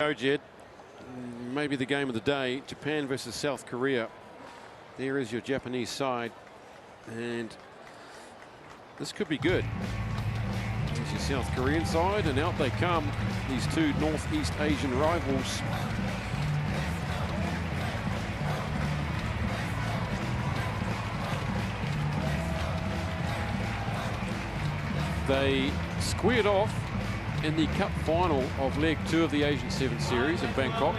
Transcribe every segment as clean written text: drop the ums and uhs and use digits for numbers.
go, Jed. Maybe the game of the day, Japan versus South Korea. There is your Japanese side, and this could be good. There's your South Korean side, and out they come, these two Northeast Asian rivals. They squared off in the cup final of leg 2 of the Asian 7 series in Bangkok.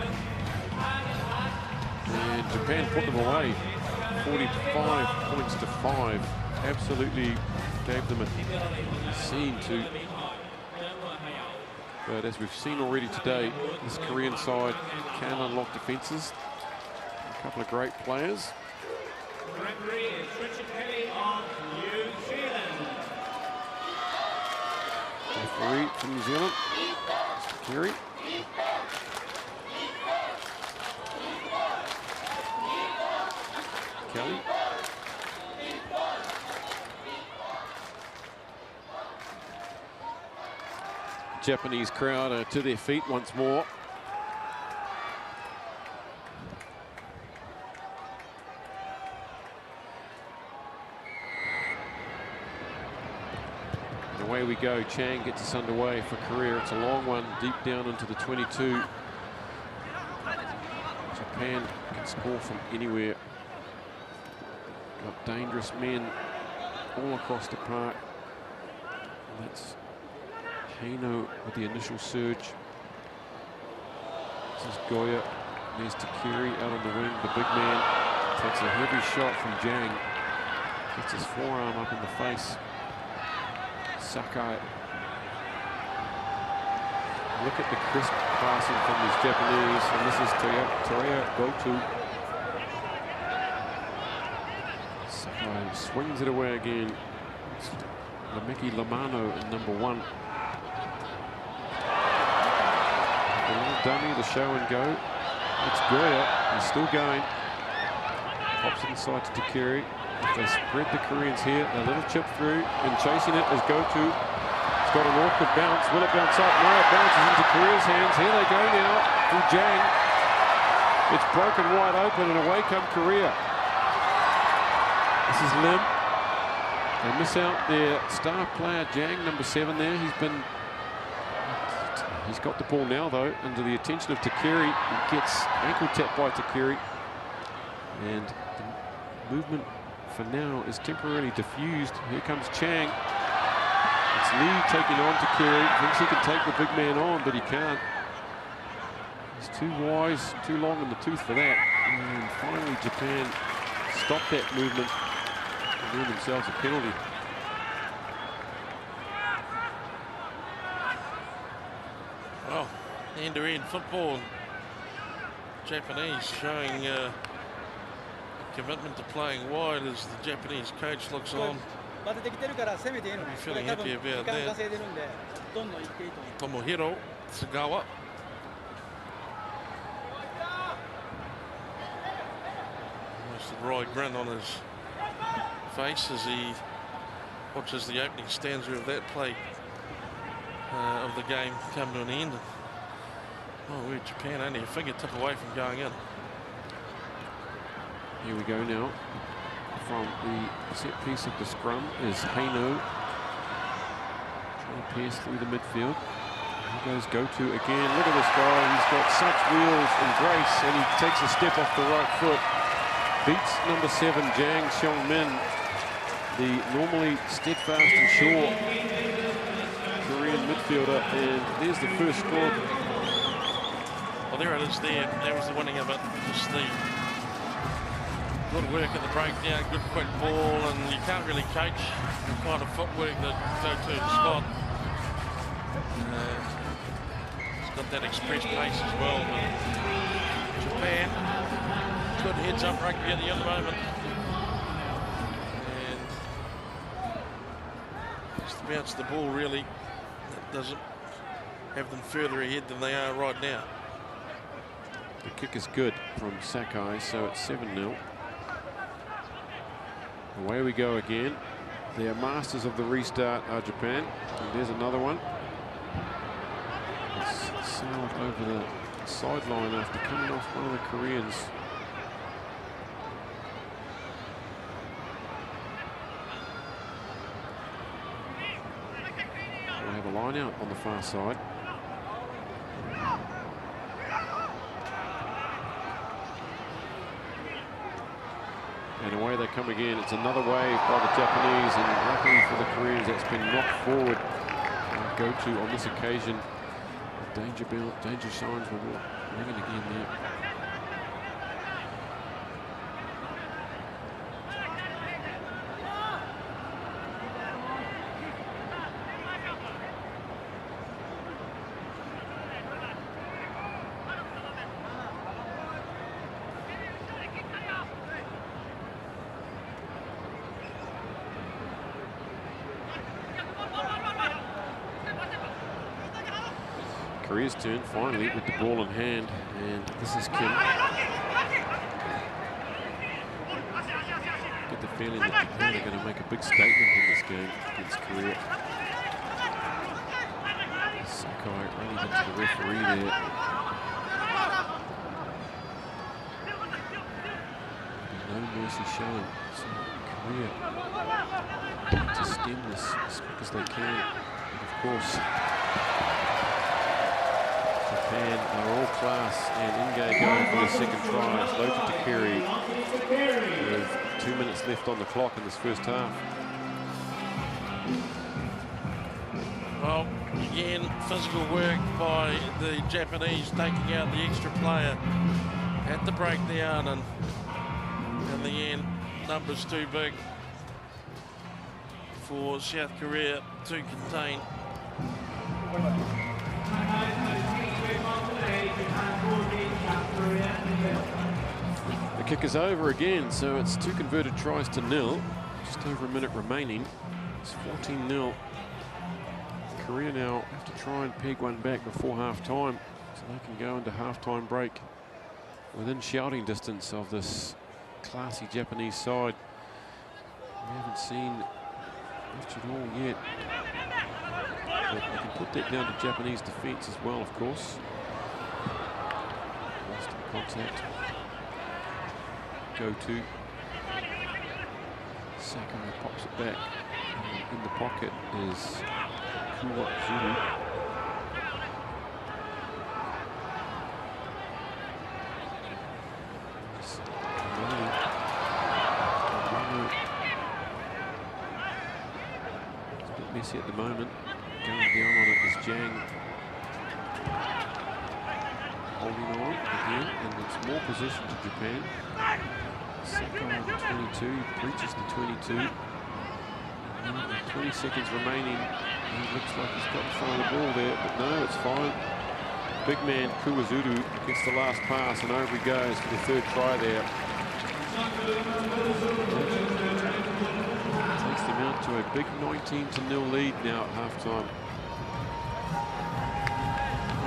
And Japan put them away, 45 points to 5. Absolutely gave them a scene to. But as we've seen already today, this Korean side can unlock defences. A couple of great players. Referee from New Zealand, Kerry. Kelly. Japanese crowd are to their feet once more. Away we go. Chang gets us underway for Korea. It's a long one, deep down into the 22. Japan can score from anywhere. Got dangerous men all across the park. And that's Haino with the initial surge. This is Goya. There's Takiri out on the wing. The big man takes a heavy shot from Jang. Gets his forearm up in the face. Sakai. Look at the crisp passing from these Japanese, and this is Toya Goto. Sakai swings it away again. It's Lameki Lamano in number 1. A little dummy, the show and go. It's Goya, he's still going. Pops it inside to Takiri. If they spread the Koreans here, a little chip through, and chasing it is Goto. It's got an awkward bounce. Will it bounce up? No, it bounces into Korea's hands. Here they go now from Jang. It's broken wide open, and away come Korea. This is Lim. They miss out their star player, Jang, number 7 there. He's got the ball now, though, under the attention of Takiri. He gets ankle tapped by Takiri. And the movement for now is temporarily diffused. Here comes Chang. It's Lee taking on Takiri. Thinks he can take the big man on, but he can't. He's too wise, too long in the tooth for that. And finally Japan stopped that movement and earned themselves a penalty. Well, end-to-end football. Japanese showing commitment to playing wide as the Japanese coach looks on. Feeling happy about that. Tomohiro Tsugawa. Almost a wry grin on his face as he watches the opening stanza of that play of the game come to an end. Oh, we're Japan only a fingertip away from going in. Here we go now. From the set piece of the scrum is Haino. Trying to pierce through the midfield. Here goes Goto again. Look at this guy. He's got such wheels and grace, and he takes a step off the right foot. Beats number 7, Jang Seong-min, the normally steadfast and sure Korean midfielder. And there's the first score. Well, there it is there. That was the winning of it. Just the good work at the breakdown, good quick ball, and you can't really coach the kind of footwork that Goto's got. He's got that express pace as well. But Japan, good heads-up rugby at the moment. And just to bounce the ball, really, that doesn't have them further ahead than they are right now. The kick is good from Sakai, so it's 7-0. Away we go again. They are masters of the restart, are Japan. And there's another one. It's sailed over the sideline after coming off one of the Koreans. We have a line out on the far side. And away they come again. It's another wave by the Japanese, and luckily for the Koreans, that's been knocked forward. Go-to on this occasion. Danger bell, danger signs were ringing again there. Korea's turn finally with the ball in hand, and this is Kim. Get the feeling that Japan are going to make a big statement in this game against Korea. Sakai running into the referee there. No mercy shown. So Korea to stem this as quick as they can. And of course, Japan are all class, and Inge going for the second try. It's Lota Takiri with 2 minutes left on the clock in this first half. Well, again, physical work by the Japanese, taking out the extra player at the breakdown, and in the end, numbers too big for South Korea to contain. The kick is over again, so it's 2 converted tries to 0. Just over a minute remaining. It's 14-0. Korea now have to try and peg one back before half-time, so they can go into half-time break within shouting distance of this classy Japanese side. We haven't seen much at all yet. But you can put that down to Japanese defence as well, of course. Lost in contact. Go-to. Sakai pops it back. And in the pocket is Zulu. It's a bit messy at the moment. Going down on it is Jang. Holding on again, and it's more possession to Japan. Sakai on the 22, breaches the 22. And with 20 seconds remaining, he looks like he's got to find the ball there, but no, it's fine. Big man Kuwazuru gets the last pass, and over he goes for the third try there. Takes them out to a big 19-0 lead now at halftime.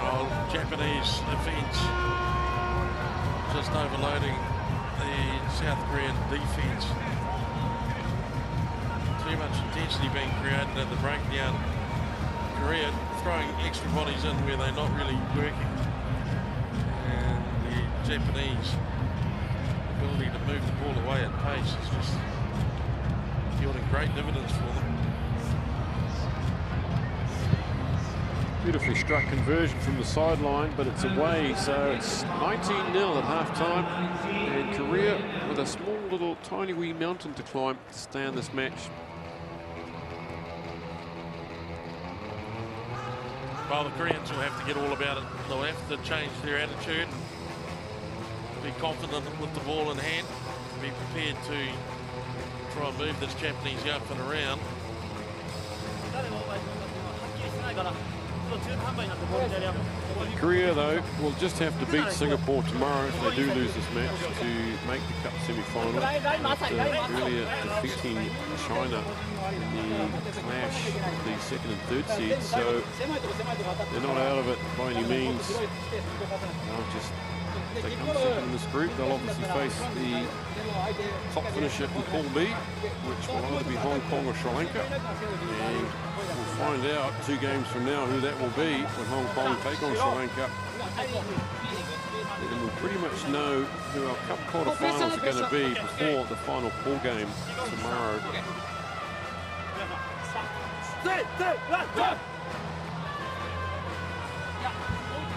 Well, Japanese defence just overloading the South Korean defence. Too much intensity being created at the breakdown. Korea throwing extra bodies in where they're not really working. And the Japanese ability to move the ball away at pace is just yielding great dividends for them. Beautifully struck conversion from the sideline, but it's away, so it's 19-0 at halftime. And Korea with a small little tiny wee mountain to climb to stay in this match. Well, the Koreans will have to get all about it. They'll have to change their attitude, be confident with the ball in hand, be prepared to try and move this Japanese outfit around. Korea, though, will just have to beat Singapore tomorrow if they do lose this match to make the Cup semi-final. Earlier defeating China in the clash of the second and third seeds, so they're not out of it by any means. If they come second in this group, they'll obviously face the top finisher in Pool B, which will either be Hong Kong or Sri Lanka. And we'll find out 2 games from now who that will be when Hong Kong take on Sri Lanka. then we'll pretty much know who our cup quarterfinals are going to be before the final pool game tomorrow.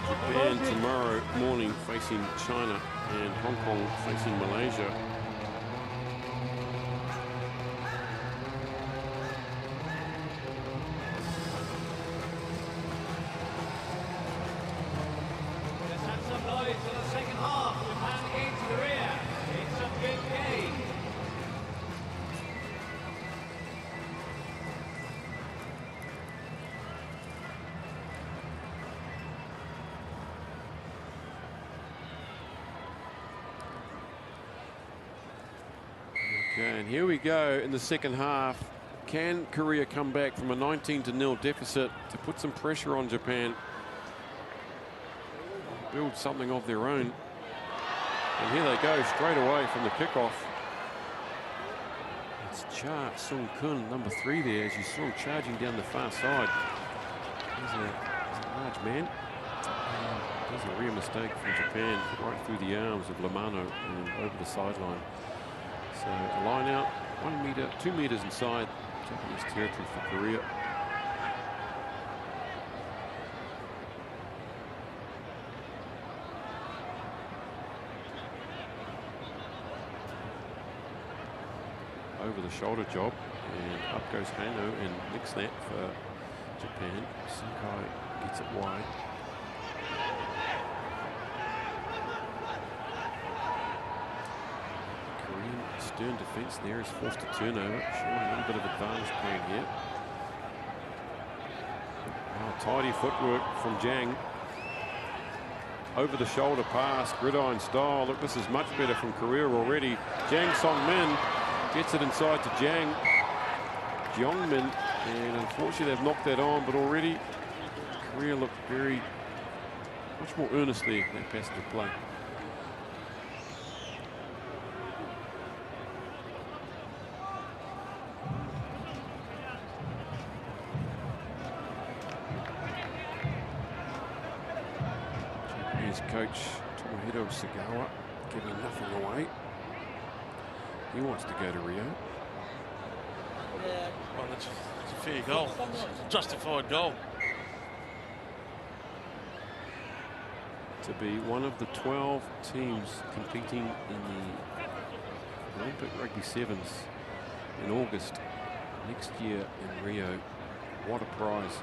Japan tomorrow morning facing China and Hong Kong facing Malaysia. Okay, and here we go in the second half. Can Korea come back from a 19-0 deficit to put some pressure on Japan? Build something of their own. And here they go straight away from the kickoff. It's Cha Sung-kun, number 3 there, as you saw him charging down the far side. He's a large man. There's a real mistake from Japan, right through the arms of Lamano and over the sideline. So a line out, 1 meter, 2 meters inside Japanese territory for Korea. Over the shoulder job, and up goes Hano and nicks that for Japan. Sunkai gets it wide. Korean stern defense there is forced to turnover, showing a little bit of advantage playing here. Oh, tidy footwork from Jang. Over the shoulder pass, gridiron style. Look, this is much better from Korea already. Jang Song-min gets it inside to Jang Jeongmin, and unfortunately they've knocked that on, but already Korea looked much more earnestly in that passage of play. Japanese coach Tomohiro Sagawa giving nothing away. He wants to go to Rio. Well, it's a fair goal. It's a justified goal. To be one of the 12 teams competing in the Olympic Rugby Sevens in August next year in Rio. What a prize.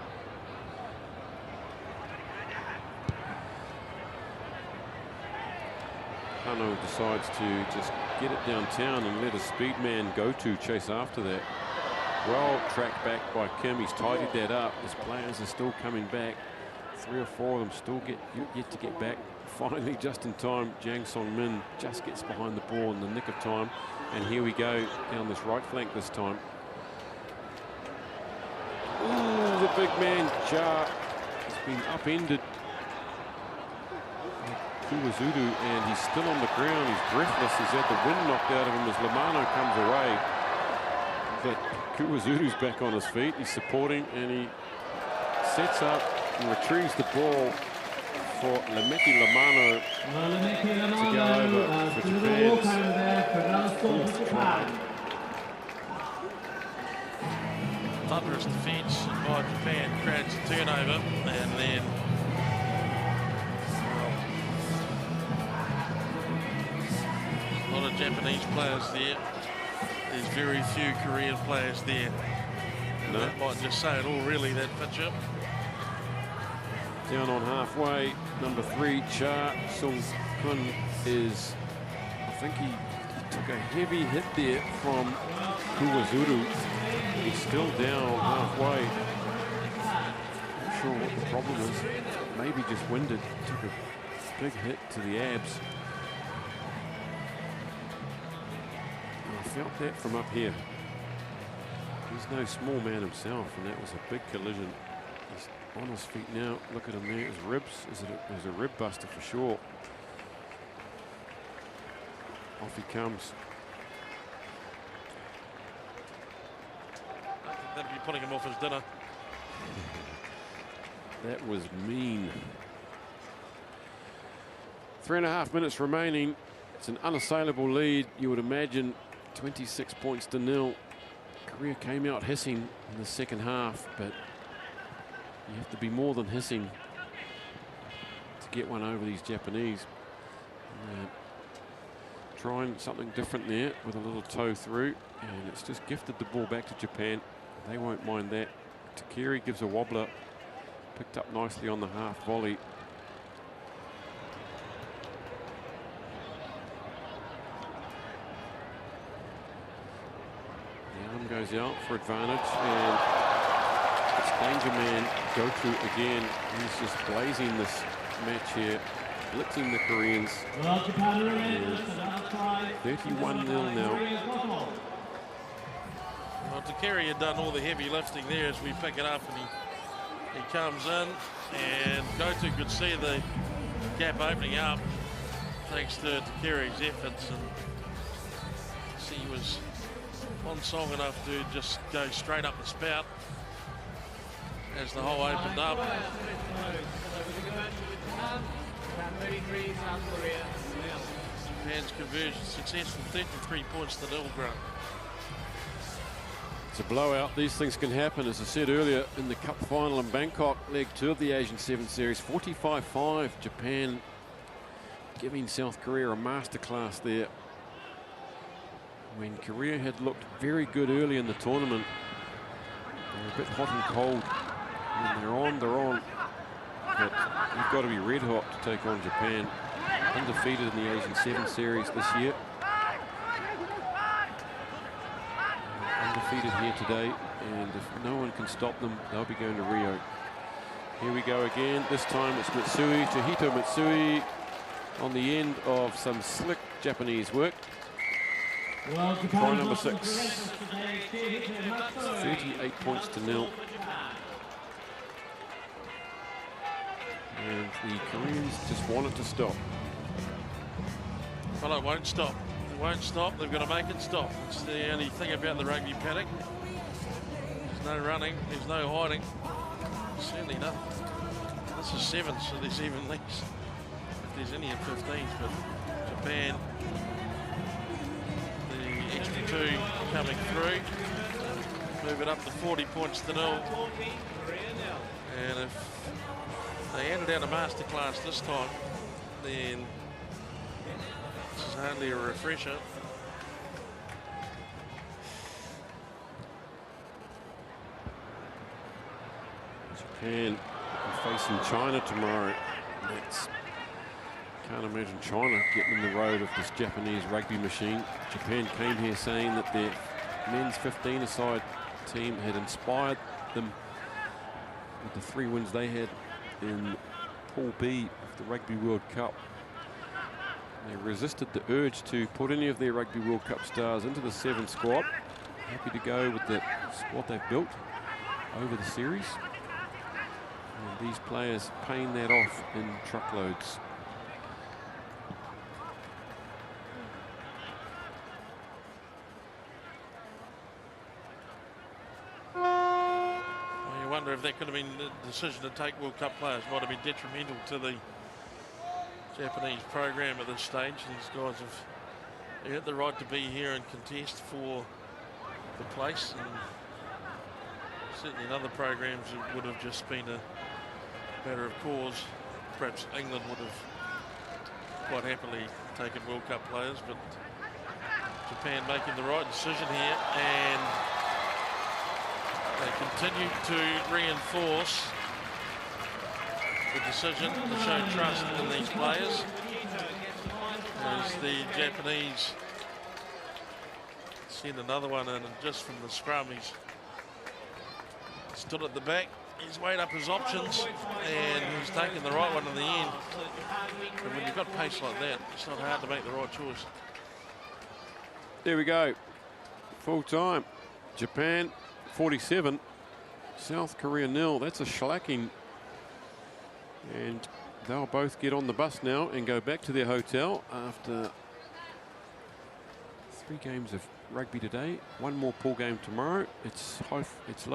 Hano decides to just get it downtown and let a speed man go to chase after that. Well tracked back by Kim. He's tidied that up. His players are still coming back. 3 or 4 of them still yet to get back. Finally, just in time, Jang Song-min just gets behind the ball in the nick of time. And here we go down this right flank this time. Ooh, the big man, Cha, has been upended. Kuwazudu, and he's still on the ground. He's breathless. He's had the wind knocked out of him as Lamano comes away. But Kuwazudu's back on his feet. He's supporting, and he sets up and retrieves the ball for Lemeki Lamano to go over for Japan's 4th try. Thunderous defence by Japan, creates a turnover, and then a lot of Japanese players there. There's very few Korean players there. No. That might just say it all, really, that picture. Down on halfway, number 3, Cha Sung-kun is, I think he took a heavy hit there from Kuwazuru. He's still down on halfway. Not sure what the problem is. Maybe just winded, took a big hit to the abs. I felt that from up here. He's no small man himself, and that was a big collision. He's on his feet now. Look at him there. His ribs. It was a rib buster for sure. Off he comes. I think that'd be putting him off his dinner. That was mean. 3.5 minutes remaining. It's an unassailable lead. You would imagine 26 points to 0. Korea came out hissing in the second half, but you have to be more than hissing to get one over these Japanese. Trying something different there with a little toe through, and it's just gifted the ball back to Japan. They won't mind that. Takiri gives a wobbler, picked up nicely on the half volley. The arm goes out for advantage, and it's danger man Goto again. He's just blazing this match here, blitzing the Koreans. 31-0 now. Well, Takiri had done all the heavy lifting there as we pick it up, and he comes in, and Goto could see the gap opening up thanks to Takiri's efforts, and he was on song enough to just go straight up the spout as the hole opened up. Japan's conversion successful, 33 points to 0, Grant. It's a blowout. These things can happen. As I said earlier, in the cup final in Bangkok, leg 2 of the Asian 7 Series, 45-5. Japan giving South Korea a masterclass there. When Korea had looked very good early in the tournament, they were a bit hot and cold. When they're on, they're on. But you've got to be red hot to take on Japan. Undefeated in the Asian 7 Series this year. Undefeated here today, and if no one can stop them, they'll be going to Rio. Here we go again. This time it's Matsui, Tohito Matsui, on the end of some slick Japanese work. Try number 6. 38 points to 0. And the Koreans just want it to stop. Well, it won't stop. It won't stop. They've got to make it stop. It's the only thing about the rugby paddock. There's no running. There's no hiding. Certainly not. This is 7, so there's even less. If there's any in 15s, but Japan, the extra 2 coming through. Move it up to 40 points to 0. And if they handed out a masterclass this time, then this is hardly a refresher. Japan facing China tomorrow. Can't imagine China getting in the road of this Japanese rugby machine. Japan came here saying that their men's 15-a-side team had inspired them with the 3 wins they had in Pool B of the Rugby World Cup. They resisted the urge to put any of their Rugby World Cup stars into the 7 squad. Happy to go with the squad they've built over the series. And these players paying that off in truckloads. You wonder if that could have been the decision to take World Cup players might have been detrimental to the Japanese program at this stage. These guys have earned the right to be here and contest for the place, and certainly in other programs it would have just been a matter of course. Perhaps England would have quite happily taken World Cup players, but Japan making the right decision here, and they continue to reinforce the decision to show trust in these players, as the Japanese send another one in, and just from the scrum he's stood at the back, he's weighed up his options, and he's taken the right one in the end. And when you've got pace like that, it's not hard to make the right choice. There we go. Full time. Japan 47, South Korea 0. That's a shellacking. And they'll both get on the bus now and go back to their hotel after 3 games of rugby today. 1 more pool game tomorrow. It's